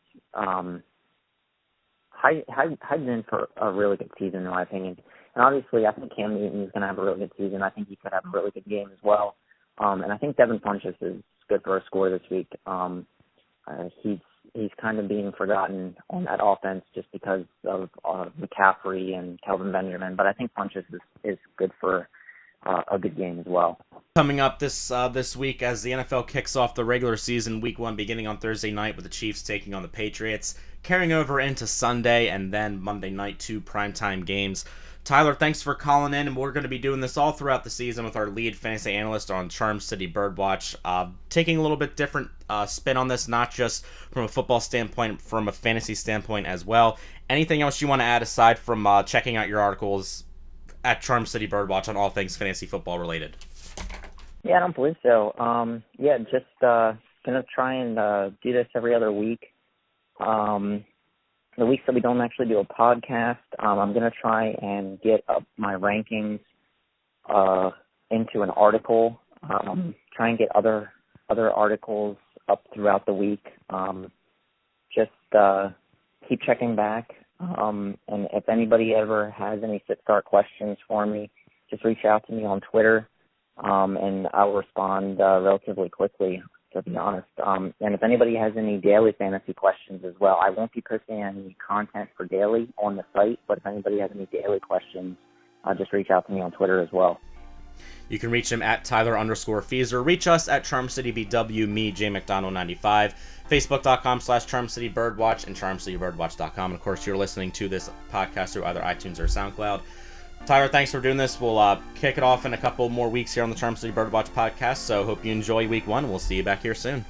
Hyde's in for a really good season, in my opinion. And obviously, I think Cam Newton is going to have a really good season. I think he could have a really good game as well. And I think Devin Funchess is good for a score this week. He's kind of being forgotten on that offense just because of McCaffrey and Kelvin Benjamin. But I think Funchess is good for a good game as well. Coming up this week as the NFL kicks off the regular season, Week 1 beginning on Thursday night with the Chiefs taking on the Patriots, carrying over into Sunday and then Monday night, 2 primetime games. Tyler, thanks for calling in, and we're going to be doing this all throughout the season with our lead fantasy analyst on Charm City Birdwatch, taking a little bit different spin on this, not just from a football standpoint, from a fantasy standpoint as well. Anything else you want to add aside from checking out your articles at Charm City Birdwatch on all things fantasy football related? Yeah, I don't believe so. Just gonna try and do this every other week. The weeks that we don't actually do a podcast, I'm gonna try and get up my rankings into an article. Try and get other articles up throughout the week. Just keep checking back. And if anybody ever has any sit-start questions for me, just reach out to me on Twitter, and I'll respond relatively quickly, to be honest. And if anybody has any daily fantasy questions as well, I won't be posting any content for daily on the site, but if anybody has any daily questions, just reach out to me on Twitter as well. You can reach him at Tyler_Feeser. Reach us at CharmCityBW, me, Jake McDonnell 95. Facebook.com/CharmCityBirdwatch and CharmCityBirdwatch.com. And of course, you're listening to this podcast through either iTunes or SoundCloud. Tyler, thanks for doing this. We'll kick it off in a couple more weeks here on the Charm City Birdwatch podcast. So hope you enjoy Week 1. We'll see you back here soon.